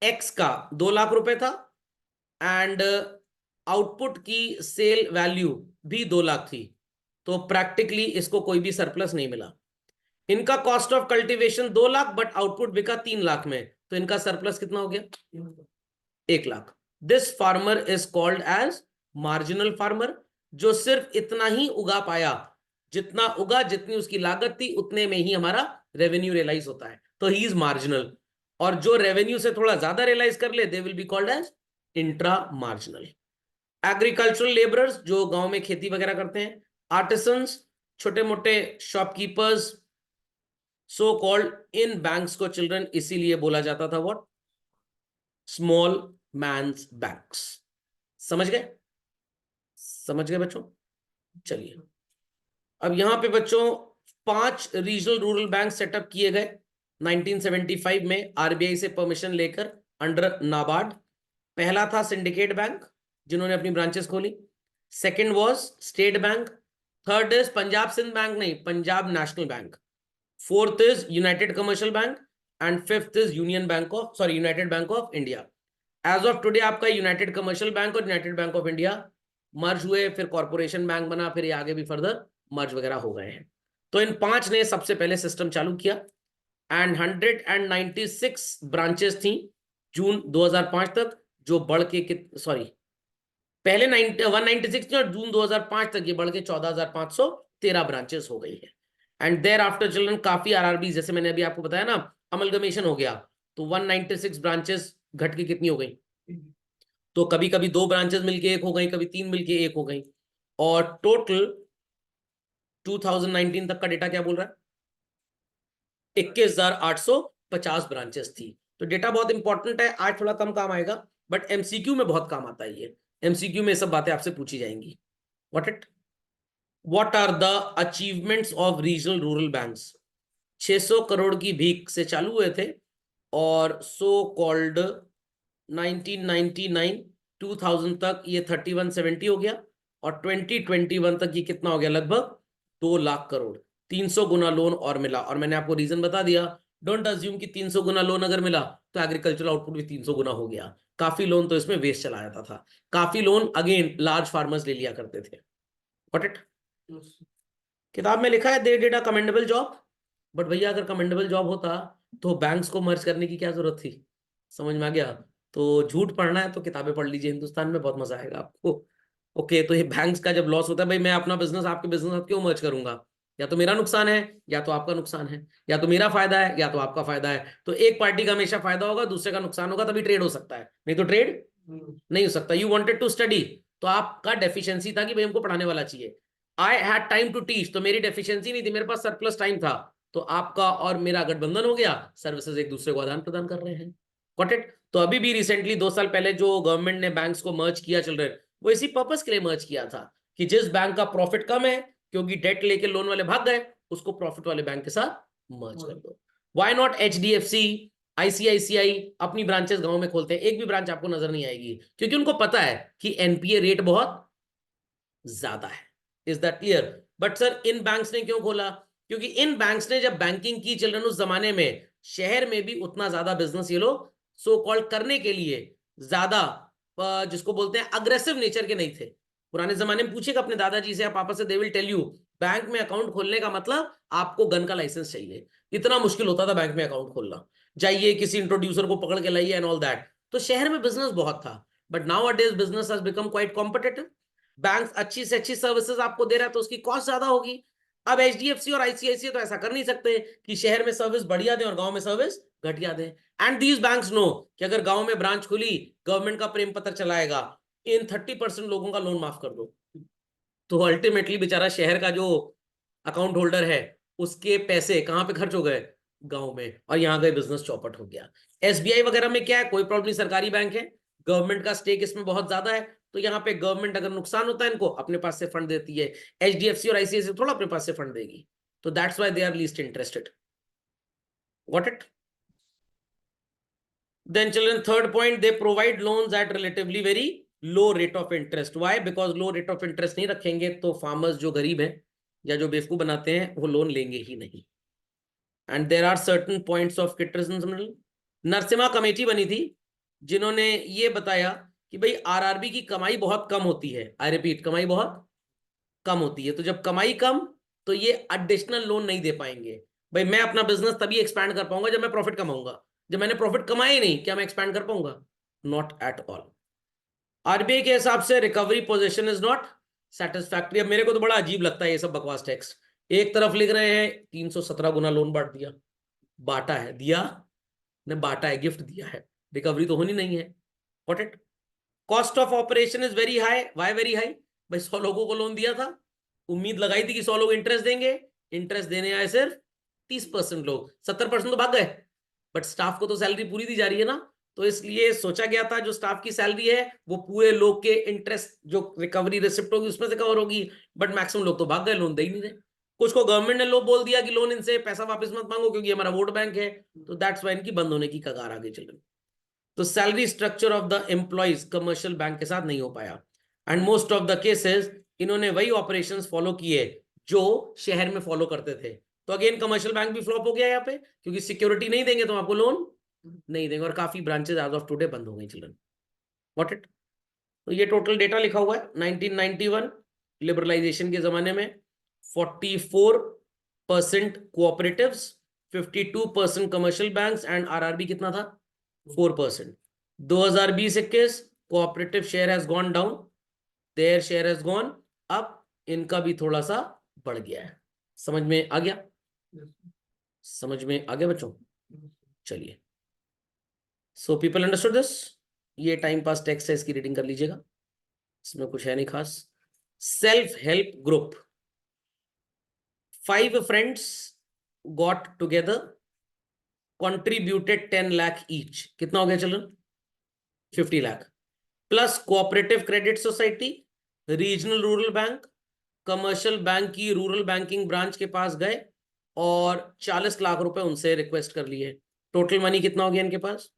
एक्स का 2 लाख रुपए था, एंड आउटपुट की सेल वैल्यू भी 2 लाख थी, तो प्रैक्टिकली इसको कोई भी सरप्लस नहीं मिला। इनका cost of cultivation 2 lakh, but output बिका 3 लाख में, तो इनका सरप्लस कितना हो गया? 1 lakh. This farmer is called as marginal farmer, जो सिर्फ इतना ही उगा पाया, जितना उगा, जितनी उसकी लागत थी उतने में ही हमारा रेवेन्यू रियलाइज होता है, तो ही इज मार्जिनल। और जो रेवेन्यू से थोड़ा ज्यादा रियलाइज कर ले, they will be called as intra marginal. Agricultural labourers, जो गांव में खेती वगैरह करते हैं, आर्टिसंस, छोटे मोटे shopkeepers, so called in banks को चिल्ड्रन इसीलिए बोला जाता था व्हाट? Small mains banks. समझ गए? समझ गए बच्चों? चलिए, अब यहां पे बच्चों 5 रीजनल रूरल बैंक सेटअप किए गए 1975 में आरबीआई से परमिशन लेकर अंडर नाबार्ड। पहला था सिंडिकेट बैंक, जिन्होंने अपनी ब्रांचेस खोली। Second was state bank. Third is Punjab Sind bank, नहीं, Punjab national bank. Fourth is united commercial bank and fifth is united bank of India. As of today आपका यूनाइटेड कमर्शियल बैंक और united bank of India merge हुए, फिर corporation bank बना, फिर ये आगे भी फर्दर मर्ज वगैरह हो गए हैं। तो इन 5 ने सबसे पहले सिस्टम चालू किया एंड 196 ब्रांचेस थी जून 2005 तक, जो बढ़ के पहले 196 थी और जून 2005 तक ये बढ़ के 14,513 ब्रांचेस हो गई है। एंड देयर आफ्टर चिल्ड्रन काफी आरआरबी, जैसे मैंने अभी आपको बताया ना, अमलगमेशन हो गया, तो 196 ब्रांचेस घट के कितनी हो गई? तो कभी कभी 2 ब्रांचेस मिलके एक हो गई, कभी 3 मिलके एक हो गई। और टोटल 2019 तक का डेटा क्या बोल रहा है? 21,850 ब्रांचेस थी। तो डेटा बहुत इंपॉर्टेंट है, आज थोड़ा कम काम आएगा, बट एमसीक्यू में बहुत काम आता है। ये एमसीक्यू में सब बातें आपसे पूछी जाएंगी। What are the achievements of regional rural banks? 600 crore की भीख से चालू हुए थे और सो कॉल्ड 1999 2000 तक ये 3170 हो गया, और 2021 तक ये कितना हो गया? लगभग 2 लाख करोड़। 300 गुना लोन और मिला। और मैंने आपको रीजन बता दिया, डोंट अज्यूम कि 300 गुना लोन अगर मिला तो एग्रीकल्चरल आउटपुट भी 300 गुना हो गया। काफी लोन तो इसमें वेस्ट चला जाता था, काफी लोन अगेन लार्ज फार्मर्स ले लिया करते थे। व्हाट इट किताब में लिखा है they did a commendable job, but भैया अगर कमेंडेबल जॉब होता तो बैंक्स को मर्ज करने की क्या जरूरत थी? समझ में आ गया? तो झूठ पढ़ना है तो किताबें पढ़ लीजिए, हिंदुस्तान में बहुत मजा आएगा आपको। ओके, तो ये बैंक्स का जब लॉस होता है, भाई मैं अपना बिजनेस आपके बिजनेस साथ क्यों मर्ज करूंगा? या तो मेरा नुकसान है या तो आपका नुकसान है, या तो मेरा फायदा है या तो आपका फायदा है। तो एक पार्टी का हमेशा फायदा होगा, दूसरे का नुकसान होगा, तभी ट्रेड हो सकता है, नहीं तो ट्रेड नहीं हो सकता। यू वांटेड टू स्टडी, तो आपका डेफिशिएंसी था कि भाई हमको पढ़ाने वाला चाहिए। I had time to teach, तो मेरी डेफिशिएंसी नहीं थी, मेरे पास सरप्लस टाइम था, तो आपका और मेरा गठबंधन हो गया, सर्विसेज एक दूसरे को आदान प्रदान कर रहे हैं। Got it? तो अभी भी रिसेंटली 2 साल पहले जो गवर्नमेंट ने बैंक्स को मर्ज किया चिल्ड्रन, वो इसी पर्पस के लिए मर्ज किया था कि जिस बैंक का प्रॉफिट कम है क्योंकि डेट लेके लोन वाले भाग गए, उसको प्रॉफिट वाले बैंक के साथ मर्ज कर दो। व्हाई नॉट एचडीएफसी, आईसीआईसीआई अपनी ब्रांचेस गांव में खोलते हैं, एक भी ब्रांच आपको नजर नहीं आएगी, क्योंकि उनको पता है कि एनपीए रेट बहुत ज्यादा है। Is that clear? But sir in banks ने क्यों खोला? क्योंकि इन बैंक्स ने जब बैंकिंग की चिल्ड्रन, उस जमाने में शहर में भी उतना ज्यादा बिजनेस ये लोग सो कॉल्ड करने के लिए ज्यादा जिसको बोलते हैं अग्रेसिव नेचर के नहीं थे। पुराने जमाने में पूछेगा अपने दादाजी से या पापा से, they will tell you bank में अकाउंट खोलने का मतलब आपको गन का लाइसेंस चाहिए। इतना मुश्किल होता था बैंक में अकाउंट खोलना, जाइए किसी इंट्रोड्यूसर को पकड़ के लाइए एंड ऑल दैट। तो शहर में बिजनेस बहुत था, but now a days business has become quite competitive. Bank अच्छी से अच्छी सर्विसेज आपको दे रहा है तो उसकी कॉस्ट ज्यादा होगी। अब एचडीएफसी और आईसीआईसीआई तो ऐसा कर नहीं सकते कि शहर में सर्विस बढ़िया दें और गांव में सर्विस घटिया दें। एंड दीज बैंक्स नो कि अगर गांव में ब्रांच खुली, गवर्नमेंट का प्रेम पत्र चलाएगा, इन 30% लोगों का लोन माफ कर दो, तो अल्टीमेटली बेचारा शहर का जो अकाउंट होल्डर है उसके पैसे कहां पे खर्च हो गए? गांव में। और यहां गए बिजनेस चौपट हो गया। एसबीआई वगैरह में क्या है, कोई प्रॉब्लम नहीं, सरकारी बैंक है, गवर्नमेंट का स्टेक इसमें बहुत ज्यादा है, तो यहाँ पे गवर्नमेंट अगर नुकसान होता है इनको अपने पास से फंड देती है। एचडीएफसी और आईसीआईसी थोड़ा अपने पास से फंड देगी, तो that's why they are least interested. Got it? Then children, third point, they provide loans at relatively very low rate of interest. Why? Because low rate of interest नहीं रखेंगे तो farmers जो गरीब हैं या जो बेवकूफ बनाते हैं वो लोन लेंगे ही नहीं। And there are certain points of criticism. Narasimha committee बनी थी जिन्होंने ये बताया कि भाई आरआरबी की कमाई बहुत कम होती है। आई रिपीट, कमाई बहुत कम होती है। तो जब कमाई कम, तो ये एडिशनल लोन नहीं दे पाएंगे। भाई मैं अपना बिजनेस तभी एक्सपैंड कर पाऊंगा जब मैं प्रॉफिट कमाऊंगा। जब मैंने प्रॉफिट कमाया ही नहीं, क्या मैं एक्सपैंड कर पाऊंगा? Not at all. आरबीआई के हिसाब से recovery position is not satisfactory. अब मेरे को तो बड़ा अजीब लगता है ये सब बकवास टेक्स्ट। एक तरफ लिख रहे हैं 317 गुना लोन बांट दिया, बांटा है, दिया ने, बांटा है, गिफ्ट दिया है, रिकवरी तो होनी नहीं है। What it, cost of operation is very high. Why very high? भाई 100 लोगों को लोन दिया था, उम्मीद लगाई थी कि 100 लोग इंटरेस्ट देंगे, इंटरेस्ट देने आए सिर्फ 30% लोग, 70% तो भाग गए। बट स्टाफ को तो सैलरी पूरी दी जा रही है ना, तो इसलिए सोचा गया था जो स्टाफ की सैलरी है वो पूरे लोग के इंटरेस्ट जो रिकवरी रिसिप्ट होगी उसमें से कवर होगी। बट मैक्सिमम लोग तो भाग गए, लोन दे ही नहीं रहे। कुछ को गवर्नमेंट ने लोग बोल दिया कि लोन इनसे पैसा वापस मत मांगो क्योंकि हमारा वोट बैंक है, तो दैट्स वाई इनकी बंद होने की कगार आगे चल रही। तो salary structure of the employees commercial bank के साथ नहीं हो पाया, and most of the cases इन्होंने वही ऑपरेशंस फॉलो किए जो शहर में फॉलो करते थे। तो अगेन कमर्शियल बैंक भी फ्लॉप हो गया यहाँ पे, क्योंकि सिक्योरिटी नहीं देंगे तो आपको लोन नहीं देंगे, और काफी ब्रांचेस एज ऑफ टुडे बंद हो गई चिल्ड्रन। व्हाट इट, तो ये टोटल डेटा लिखा हुआ है 1991 लिबरलाइजेशन के जमाने में 44% cooperatives, 52% commercial banks, and RRB कितना था? 4%। 2020-21 cooperative share has gone down, their share has gone up, इनका भी थोड़ा सा बढ़ गया है। समझ में आ गया? समझ में आ गया बच्चों? चलिए, सो पीपल अंडरस्टूड दिस। ये टाइम पास टेक्स्ट है, इसकी रीडिंग कर लीजिएगा, इसमें कुछ है नहीं खास। Self help group, 5 friends got together, contributed 10 lakh each. कितना हो गया children? 50 lakh. Plus cooperative credit society, regional rural bank, commercial bank की रूरल बैंकिंग ब्रांच के पास गए और 40 लाख रुपए उनसे रिक्वेस्ट कर लिए। टोटल मनी कितना हो गया इनके पास?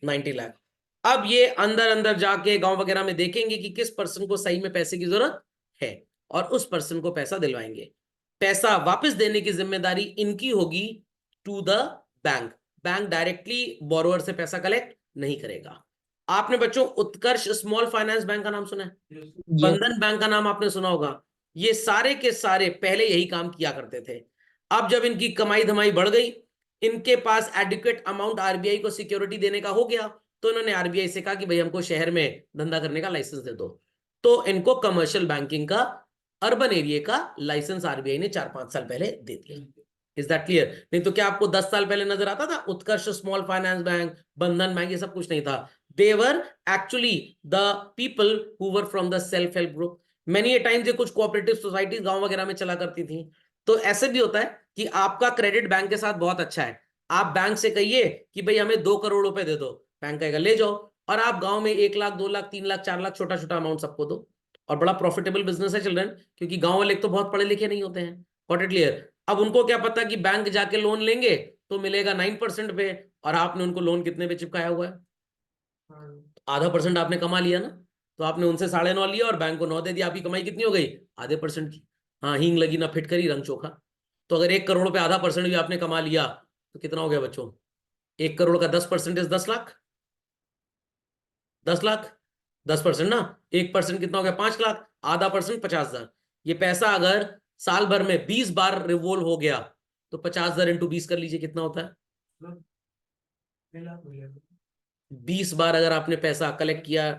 90 लाख। अब ये अंदर अंदर जाके गांव वगैरह में देखेंगे कि किस पर्सन को सही में पैसे की जरूरत है और उस पर्सन को पैसा दिलवाएंगे। पैसा वापस देने की जिम्मेदारी इनकी होगी to the bank. Bank directly borrower से पैसा कलेक्ट नहीं करेगा। आपने बच्चों उत्कर्ष स्मॉल फाइनेंस बैंक का नाम सुना है?
ये
बंधन बैंक का नाम आपने सुना होगा। ये सारे के सारे पहले यही काम किया करते थे। अब जब इनकी कमाई धमाई बढ़ गई, इनके पास एडिक्वेट अमाउंट आरबीआई को सिक्योरिटी देने का हो गया, तो इन्होंने आरबीआई से कहा कि भाई हमको शहर में धंधा करने का लाइसेंस दे दो। तो इनको कमर्शियल बैंकिंग का अर्बन एरिया का लाइसेंस आरबीआई ने 4-5 साल पहले दे दिया। Is that clear? नहीं तो क्या आपको 10 साल पहले नजर आता था Utkarsh small finance bank, Bandhan bank, ये सब कुछ नहीं था। They were actually the people who were from the self help group. Many a times ये कुछ कोऑपरेटिव सोसाइटीज गांव वगैरह में चला करती थी। तो ऐसे भी होता है कि आपका क्रेडिट बैंक के साथ बहुत अच्छा है, आप बैंक से कहिए कि भाई हमें 2 करोड़ रुपए दे दो, बैंक कहेगा ले जाओ, और आप गांव में 1 लाख 2 लाख 3 लाख 4 लाख छोटा छोटा अमाउंट सबको दो, और बड़ा प्रॉफिटेबल बिजनेस है चिल्ड्रन, क्योंकि गांव वाले तो बहुत पढ़े लिखे नहीं होते हैं। Got it clear? अब उनको क्या पता कि बैंक जाके लोन लेंगे तो मिलेगा 9% पे, और आपने उनको लोन कितने पे चिपकाया हुआ है? आधा परसेंट आपने कमा लिया ना। तो आपने उनसे 9.5 लिया और बैंक को 9 दे दिया, आपकी कमाई कितनी हो गई? आधे परसेंट की। हाँ, हींग लगी ना फिटकरी रंग चोखा। तो अगर 1 करोड़ पे आधा परसेंट भी आपने कमा लिया तो कितना हो गया बच्चों? 1 करोड़ का 10% 10 लाख। 10 लाख, 10% ना, 1% कितना हो गया? 5 लाख, आधा परसेंट 50,000। ये पैसा अगर साल भर में 20 बार रिवोल्व हो गया तो 50,000 इंटू 20 कर लीजिए कितना होता है? 20 बार अगर आपने पैसा कलेक्ट किया,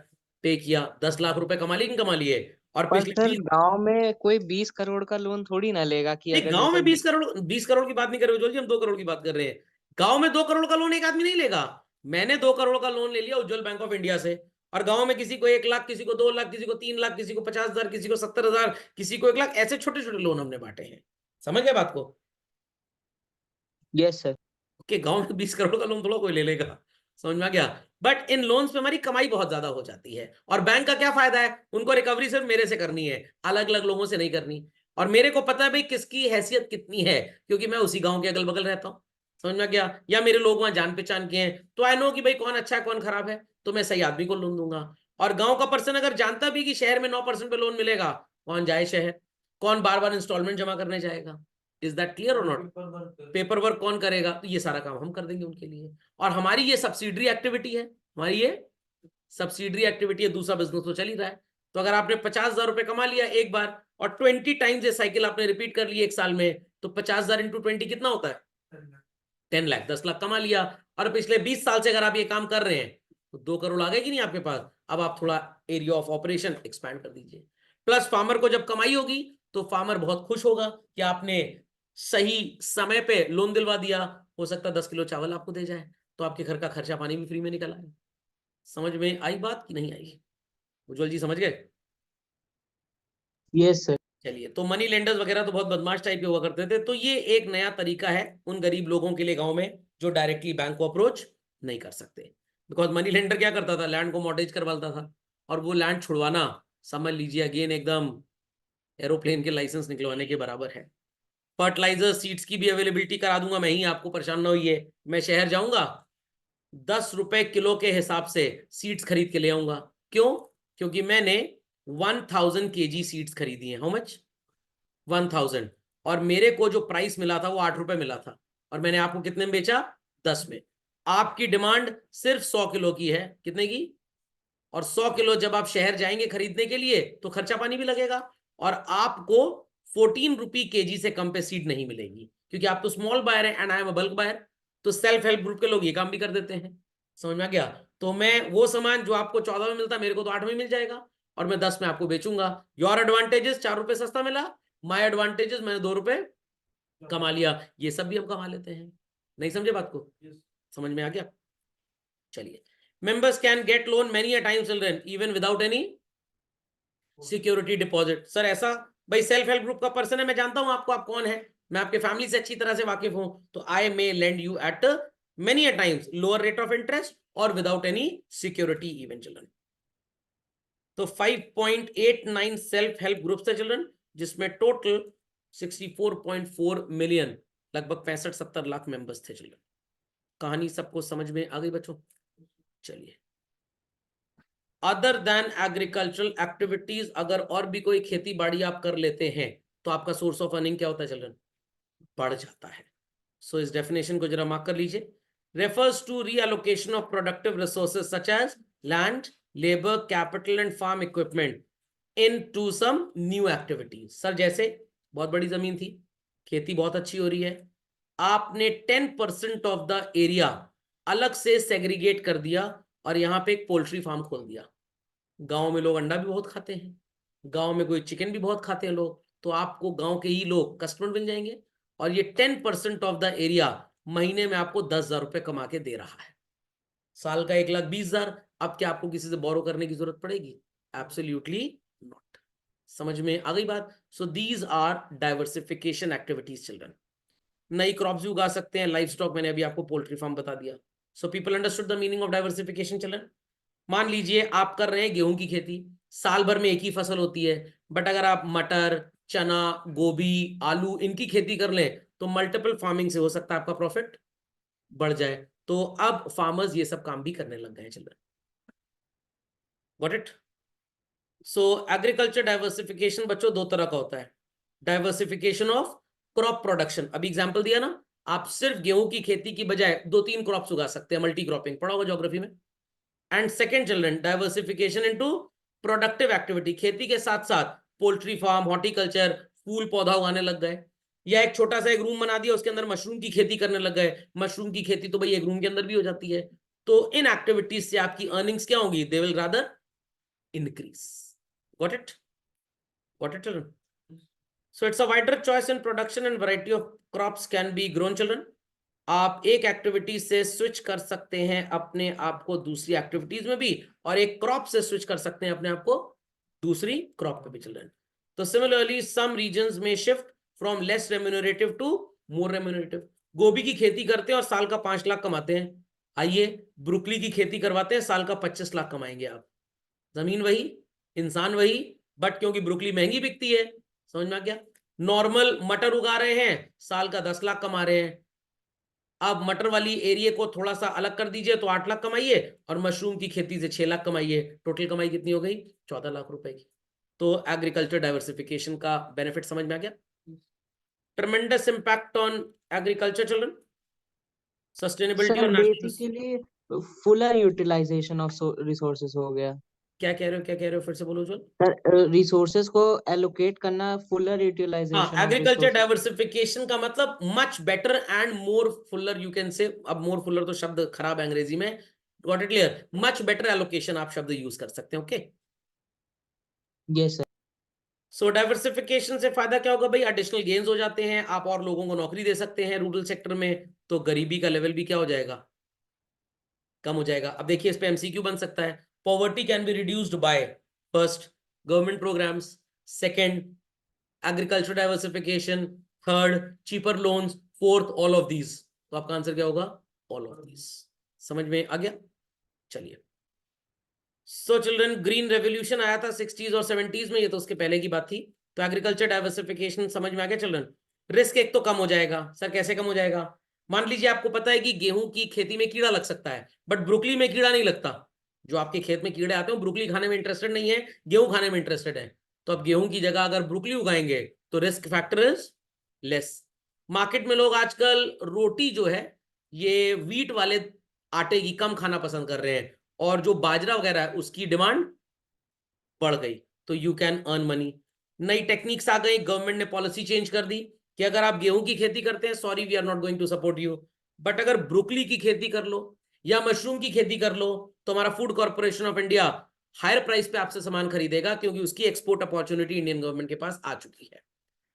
पे किया, 10 लाख रुपए कमा लिए कि नहीं कमा लिए? और
पर
पिछले
सर
20,
गांव में कोई 20 करोड़ का लोन थोड़ी ना लेगा कि
नहीं
अगर
गांव
जैसे
में 20 करोड़ की बात नहीं कर रहे उज्जवल जी, हम 2 करोड़ की बात कर रहे हैं। गांव में 2 करोड़ का लोन एक आदमी नहीं लेगा। मैंने 2 करोड़ का लोन ले लिया उज्जवल बैंक ऑफ इंडिया से, और गांव में किसी को 1 लाख, किसी को 2 लाख, किसी को 3 लाख, किसी को 50,000, किसी को 70,000, किसी को 1 लाख, ऐसे छोटे छोटे लोन हमने बांटे हैं। समझ गए बात को?
Yes sir.
कि गांव में 20 करोड़ का लोन थोड़ा कोई ले लेगा। समझ में आ गया? बट इन लोन्स पे हमारी कमाई बहुत ज्यादा हो जाती है, और बैंक का क्या फायदा है? उनको रिकवरी सिर्फ मेरे से करनी है, अलग अलग लोगों से नहीं करनी। और मेरे को पता है भाई किसकी हैसियत कितनी है, क्योंकि मैं उसी गांव के अगल बगल रहता हूँ। समझ में आ गया? या मेरे लोग वहां जान पहचान के हैं, तो आई नो कि भाई कौन अच्छा है कौन खराब है, तो मैं सही आदमी को लोन दूंगा। और गांव का पर्सन अगर जानता भी कि शहर में 9% पे लोन मिलेगा, कौन जाए शहर? कौन बार बार इंस्टॉलमेंट जमा करने जाएगा? इज दैट क्लियर और नॉट? पेपर वर्क कौन करेगा? तो ये सारा काम हम कर देंगे उनके लिए। और हमारी ये सब्सिडरी एक्टिविटी है, हमारी ये सब्सिडरी एक्टिविटी है, दूसरा बिजनेस तो चल ही रहा है। तो अगर आपने 50,000 रुपए कमा लिया एक बार और 20 टाइम्स ये साइकिल आपने रिपीट कर ली एक साल में, तो 50,000 इंटू 20 कितना होता है? 10 लाख, 10 लाख कमा लिया। और पिछले 20 साल से अगर आप ये काम कर रहे हैं तो 2 करोड़ आ गए कि नहीं आपके पास? अब आप थोड़ा एरिया ऑफ ऑपरेशन एक्सपैंड कर दीजिए। प्लस फार्मर को जब कमाई होगी तो फार्मर बहुत खुश होगा कि आपने सही समय पे लोन दिलवा दिया। हो सकता है 10 किलो चावल आपको दे जाए, तो आपके घर का खर्चा पानी भी फ्री में निकल आए। समझ में आई बात कि नहीं आई? उज्जवल जी समझ गए?
Yes sir.
चलिए, तो मनी लेंडर्स वगैरह तो बहुत बदमाश टाइप के हुआ करते थे, तो ये एक नया तरीका है उन गरीब लोगों के लिए गांव में जो डायरेक्टली बैंक को अप्रोच नहीं कर सकते। बिकॉज मनी लेंडर क्या करता था? लैंड को मॉर्गेज करवाता था, और वो लैंड छुड़वाना, समझ लीजिए अगेन एकदम एरोप्लेन के लाइसेंस निकलवाने के बराबर है। फर्टिलाइजर सीड्स की भी अवेलेबिलिटी करा दूंगा मैं ही, आपको परेशान ना होइए। मैं शहर जाऊंगा, 10 रुपए किलो के हिसाब से सीड्स खरीद के ले आऊंगा। क्यों? क्योंकि मैंने 1000 kg सीड्स खरीदी है। How much? 1000। और मेरे को जो प्राइस मिला था वो 8 रुपए मिला था, और मैंने आपको कितने में बेचा? 10 में। आपकी डिमांड सिर्फ 100 किलो की है। कितने की? और 100 किलो जब आप शहर जाएंगे खरीदने के लिए तो खर्चा पानी भी लगेगा, और आपको 14 रुपी kg से कम पे सीड नहीं मिलेगी, क्योंकि आप तो स्मॉल बायर है and I am a bulk buyer. तो सेल्फ हेल्प ग्रुप के लोग ये काम भी कर देते हैं। समझ में आ गया? तो मैं वो सामान जो आपको 14 में मिलता, मेरे को तो 8 में मिल जाएगा, और मैं 10 में आपको बेचूंगा। योर एडवांटेजेस, 4 रुपए सस्ता मिला। माई एडवांटेजेस, मैंने 2 रुपए कमा लिया। ये सब भी हम कमा लेते हैं। नहीं समझे बात को? समझ में आ गया? चलिए, members can get loan many a time children even without any security deposit. Sir ऐसा? भाई सेल्फ हेल्प ग्रुप का पर्सन है, मैं जानता हूं आपको, आप कौन है, मैं आपके फैमिली से अच्छी तरह से वाकिफ हूं। तो I may lend you at many a times lower rate of interest और without any security even children. तो 5.89 सेल्फ हेल्प ग्रुप्स है चिल्ड्रन, जिसमें टोटल 64.4 मिलियन, लगभग 65-70 लाख मेंबर्स थे चिल्ड्रन। कहानी सबको समझ में आ गई बच्चों? चलिए, अदर देन एग्रीकल्चरल एक्टिविटीज, अगर और भी कोई खेती बाड़ी आप कर लेते हैं तो आपका सोर्स ऑफ अर्निंग क्या होता है चिल्ड्रन? बढ़ जाता है। सो इस डेफिनेशन को जरा मार्क कर लीजिए। Refers to reallocation of productive resources such as land, labour, capital and farm equipment into some new activities. Sir जैसे बहुत बड़ी जमीन थी, खेती बहुत अच्छी हो रही है, आपने 10% ऑफ द एरिया अलग से सेग्रीगेट कर दिया और यहां पे एक पोल्ट्री फार्म खोल दिया। गांव में लोग अंडा भी बहुत खाते हैं, गांव में कोई चिकन भी बहुत खाते हैं लोग, तो आपको गांव के ही लोग कस्टमर मिल जाएंगे, और ये 10% ऑफ द एरिया महीने में आपको 10,000 रुपए कमा के दे रहा है। साल का 1,20,000। अब क्या आपको किसी से बोरो करने की जरूरत पड़ेगी? Absolutely not. समझ में आ गई बात? So these are diversification activities children. नई क्रॉप्स भी उगा सकते हैं, लाइफ स्टॉक, मैंने अभी आपको पोल्ट्री फार्म बता दिया। So people understood the meaning of diversification children. मान लीजिए आप कर रहे हैं गेहूं की खेती, साल भर में एक ही फसल होती है, बट अगर आप मटर, चना, गोभी, आलू इनकी खेती कर लें तो मल्टीपल फार्मिंग से हो सकता है आपका प्रॉफिट बढ़ जाए। तो अब फार्मर्स ये सब काम भी करने लग गए हैं children. Got it? So agriculture diversification बच्चों दो तरह का होता है। डाइवर्सिफिकेशन ऑफ क्रॉप प्रोडक्शन, अभी एग्जांपल दिया ना, आप सिर्फ गेहूं की खेती की बजाय 2-3 क्रॉप्स उगा सकते हैं, मल्टी क्रॉपिंग, पढ़ा होगा ज्योग्राफी में। And second children, diversification into productive activity, खेती के साथ साथ पोल्ट्री फार्म, हॉर्टिकल्चर, फूल पौधा उगाने लग गए, या एक छोटा सा एक रूम बना दिया, उसके अंदर मशरूम की खेती करने लग गए। मशरूम की खेती तो भाई एक रूम के अंदर भी हो जाती है। तो इन एक्टिविटीज से आपकी अर्निंग्स क्या होगी? They will rather increase. Got it? Got it children? So it's a wider choice in production and variety of crops can be grown children. आप एक एक्टिविटी से स्विच कर सकते हैं अपने आप को दूसरी एक्टिविटीज में भी, और एक क्रॉप से स्विच कर सकते हैं अपने आप को दूसरी क्रॉप पे भी चिल्ड्रन। तो सिमिलरली सम रीजन्स में shift from less remunerative to more remunerative. गोभी की खेती करते हैं और साल का 5 लाख कमाते हैं, आइए ब्रुकली की खेती करवाते हैं, साल का 25 लाख कमाएंगे आप। जमीन वही, इंसान वही, बट क्योंकि ब्रुकली महंगी बिकती है। समझ में आ गया? नॉर्मल मटर उगा रहे हैं, साल का 10 लाख कमा रहे हैं। अब मटर वाली एरिया को थोड़ा सा अलग कर दीजिए तो 8 लाख कमाइए, और मशरूम की खेती से 6 लाख कमाइए, टोटल कमाई कितनी हो गई? 14 लाख रुपए की। तो एग्रीकल्चर डाइवर्सिफिकेशन का बेनिफिट समझ में आ गया? Tremendous impact on agriculture children, sustainability
sir
और national.
Basically fuller utilisation of resources हो गया।
क्या कह रहे हो, क्या कह रहे हो, फिर से बोलो जो।
सर रिसोर्सेज को एलोकेट करना, फुलर
हाँ,
utilisation of
agriculture
resources.
Diversification का मतलब much better and more fuller, you can say, अब मोर फुलर तो शब्द खराब है अंग्रेजी में, got it clear, much better allocation आप शब्द यूज कर सकते हैं, okay.
Yes sir.
So diversification से फायदा क्या होगा भाई, एडिशनल गेन्स हो जाते हैं, आप और लोगों को नौकरी दे सकते हैं रूरल सेक्टर में, तो गरीबी का लेवल भी क्या हो जाएगा, कम हो जाएगा। अब देखिए इस पे एमसीक्यू बन सकता है, poverty can be reduced by first government programs, second agriculture diversification, third cheaper loans, fourth all of these. तो आपका आंसर क्या होगा, ऑल ऑफ दीज। समझ में आ गया, चलिए। सो चिल्ड्रन, ग्रीन रेवोल्यूशन आया था 60s और 70s में, ये तो उसके पहले की बात थी। तो एग्रीकल्चर डाइवर्सिफिकेशन समझ में आ गया चिल्ड्रन। रिस्क एक तो कम हो जाएगा, सर कैसे कम हो जाएगा, मान लीजिए आपको पता है कि गेहूं की खेती में कीड़ा लग सकता है, बट ब्रोकली में कीड़ा नहीं लगता। जो आपके खेत में कीड़े आते हैं ब्रोकली खाने में इंटरेस्टेड नहीं है, गेहूं खाने में इंटरेस्टेड है। तो अब गेहूं की जगह अगर ब्रोकली उगाएंगे तो risk factor is less. Market में लोग आजकल रोटी जो है ये वीट वाले आटे की कम खाना पसंद कर रहे हैं, और जो बाजरा वगैरह है उसकी डिमांड बढ़ गई, तो यू कैन अर्न मनी। नई टेक्निक्स आ गई, गवर्नमेंट ने पॉलिसी चेंज कर दी कि अगर आप गेहूं की खेती करते हैं, sorry we are not going to support you, but अगर ब्रोकली की खेती कर लो या मशरूम की खेती कर लो तो हमारा food corporation of India higher price पे आपसे सामान खरीदेगा, क्योंकि उसकी एक्सपोर्ट अपॉर्चुनिटी इंडियन गवर्नमेंट के पास आ चुकी है।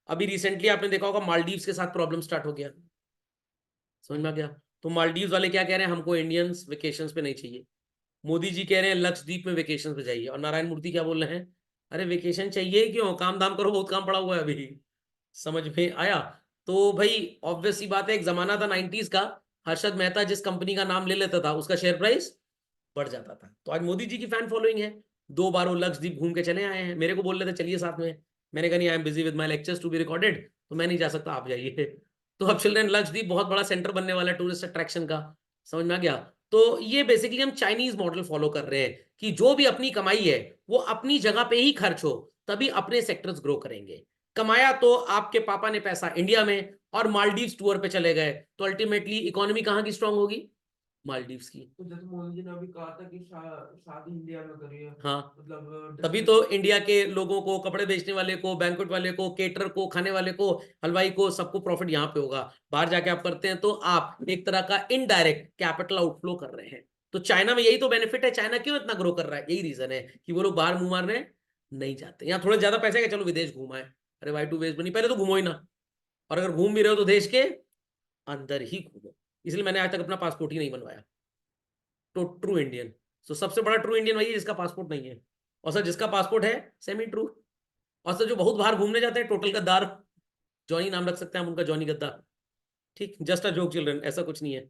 अभी रिसेंटली आपने देखा होगा मालदीव्स के साथ प्रॉब्लम स्टार्ट हो गया, समझ में आ गया। तो मालदीव्स वाले क्या कह रहे हैं, हमको इंडियंस वेकेशंस पे नहीं चाहिए। मोदी जी कह रहे हैं लक्षद्वीप में वेकेशन पे जाइए, और नारायण मूर्ति क्या बोल रहे हैं, अरे वेकेशन चाहिए क्यों, काम धाम करो, बहुत काम पड़ा हुआ है अभी। समझ में आया। तो भाई ऑब्वियस सी बात है, एक जमाना था 90s का, हर्षद मेहता जिस कंपनी का नाम ले लेता था उसका शेयर प्राइस बढ़ जाता था। तो आज मोदी जी की फैन फॉलोइंग है, 2 बार वो लक्षद्वीप घूम के चले आए हैं, मेरे को बोल रहे थे चलिए साथ में, मैंने कहा नहीं, I am busy with my lectures to be recorded, तो मैं नहीं जा सकता, आप जाइए। तो अब चिल्ड्रन लक्षद्वीप बहुत बड़ा सेंटर बनने वाला है टूरिस्ट अट्रैक्शन का, समझ में आ गया। तो ये बेसिकली हम चाइनीज मॉडल फॉलो कर रहे हैं कि जो भी अपनी कमाई है वो अपनी जगह पे ही खर्च हो, तभी अपने सेक्टर्स ग्रो करेंगे। कमाया तो आपके पापा ने पैसा इंडिया में और मालदीव्स टूर पे चले गए, तो अल्टीमेटली इकोनॉमी कहाँ की स्ट्रांग होगी, मालदीव्स की।
तो जैसे मोदी जी ने अभी कहा था कि शादी इंडिया में करिए,
हाँ,
मतलब
तभी तो इंडिया के लोगों को, कपड़े बेचने वाले को, बैंक्वेट वाले को, केटर को, खाने वाले को, हलवाई को, सबको प्रॉफिट यहाँ पे होगा। बाहर जाके आप करते हैं तो आप एक तरह का इनडायरेक्ट कैपिटल आउटफ्लो कर रहे हैं। तो चाइना में यही तो बेनिफिट है, चाइना क्यों इतना ग्रो कर रहा है, यही रीजन है कि वो लोग बाहर मुंह मारने नहीं जाते। यहाँ थोड़े ज्यादा पैसे के चलो विदेश घुमाए, अरे वाई टू वेस्ट बनी, पहले तो घूमो ही ना, और अगर घूम भी रहे हो तो देश के अंदर ही घूमो। इसलिए मैंने आज तक अपना पासपोर्ट ही नहीं बनवाया। तो ट्रू इंडियन, तो सबसे बड़ा ट्रू इंडियन वही है जिसका पासपोर्ट नहीं है, और सर जिसका पासपोर्ट है सेमी ट्रू, और सर जो बहुत बाहर घूमने जाते हैं टोटल गद्दार, जॉनी नाम रख सकते हैं हम उनका, जॉनी गद्दार। ठीक, जस्ट अ जोक चिल्ड्रन, ऐसा कुछ नहीं है।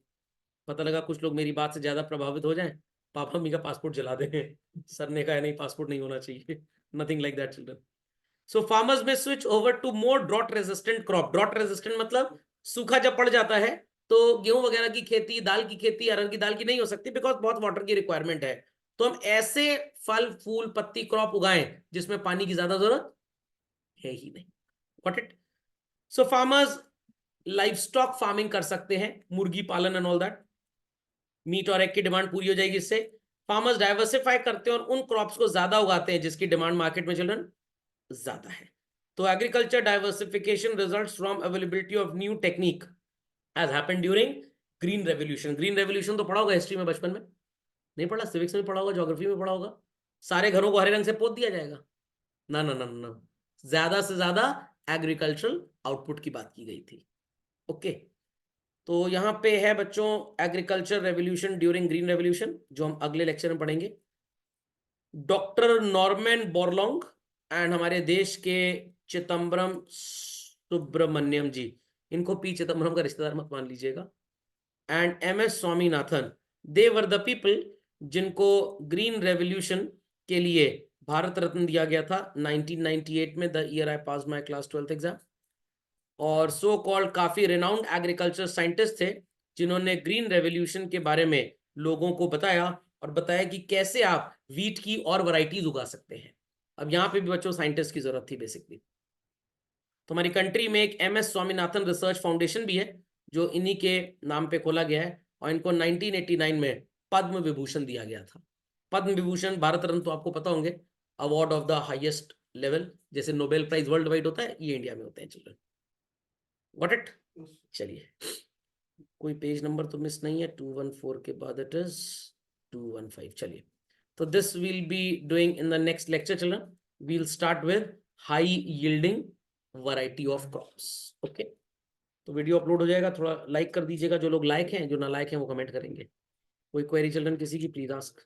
पता लगा कुछ लोग मेरी बात से ज्यादा प्रभावित हो जाएं, पापा मम्मी का पासपोर्ट जला दें, सर ने कहा नहीं पासपोर्ट नहीं होना चाहिए, nothing like that children. So farmers में switch over to more drought resistant crop. Drought resistant मतलब सूखा जब पड़ जाता है तो गेहूं वगैरह की खेती, दाल की खेती, अरहर की दाल की नहीं हो सकती, बिकॉज बहुत वाटर की रिक्वायरमेंट है। तो हम ऐसे फल फूल पत्ती क्रॉप उगाएं जिसमें पानी की ज्यादा जरूरत है ही नहीं। Got it. So farmers life stock farming कर सकते हैं, मुर्गी पालन एंड ऑल दैट, मीट और एग की डिमांड पूरी हो जाएगी इससे। फार्मर्स डाइवर्सिफाई करते हैं और उन क्रॉप्स को ज्यादा उगाते हैं जिसकी डिमांड मार्केट में चिल्ड्रन ज्यादा है। तो agriculture diversification results from availability of new technique as happened during green revolution. Green revolution तो पढ़ा होगा हिस्ट्री में बचपन में, नहीं पढ़ा, सिविक्स में पढ़ा होगा, ज्योग्राफी में पढ़ा होगा। सारे घरों को हरे रंग से पोत दिया जाएगा, ना ना ना ना, ज्यादा से ज्यादा एग्रीकल्चरल आउटपुट की बात की गई थी। ओके, तो यहां पे है बच्चों agriculture revolution during green revolution, जो हम अगले लेक्चर में पढ़ेंगे। डॉक्टर नॉर्मन बोरलॉन्ग एंड हमारे देश के चिदम्बरम सुब्रमण्यम जी, इनको पी चिदम्बरम का रिश्तेदार मत मान लीजिएगा, and M S Swaminathan, they were the people जिनको ग्रीन रेवोल्यूशन के लिए भारत रत्न दिया गया था 1998 में, the year I pass my class 12th exam. और सो कॉल्ड काफी रिनाउंड एग्रीकल्चर साइंटिस्ट थे जिन्होंने ग्रीन रेवोल्यूशन के बारे में लोगों को बताया, और बताया कि कैसे आप वीट की और वैरायटीज उगा सकते हैं। अब यहाँ पे भी बच्चों साइंटिस्ट की जरूरत थी बेसिकली। तो हमारी कंट्री में एक M S Swaminathan research foundation भी है जो इन्हीं के नाम पे खोला गया है, और इनको 1989 में पद्म विभूषण दिया गया था। पद्म विभूषण, भारत रत्न तो आपको पता होंगे, award of the highest level, जैसे नोबेल प्राइज वर्ल्ड वाइड होता है, ये इंडिया में होते हैं चिल्ड्रन। Got it? चलिए, कोई पेज नंबर तो मिस नहीं है, 214 के बाद इट इज 215। चलिए, तो this will be doing in the next lecture children. We'll start with high yielding variety of crops. Okay, तो वीडियो अपलोड हो जाएगा, थोड़ा लाइक कर दीजिएगा, जो लोग लाइक हैं, जो ना लाइक हैं वो कमेंट करेंगे। कोई क्वेरी चिल्ड्रन किसी की, प्लीज आस्क।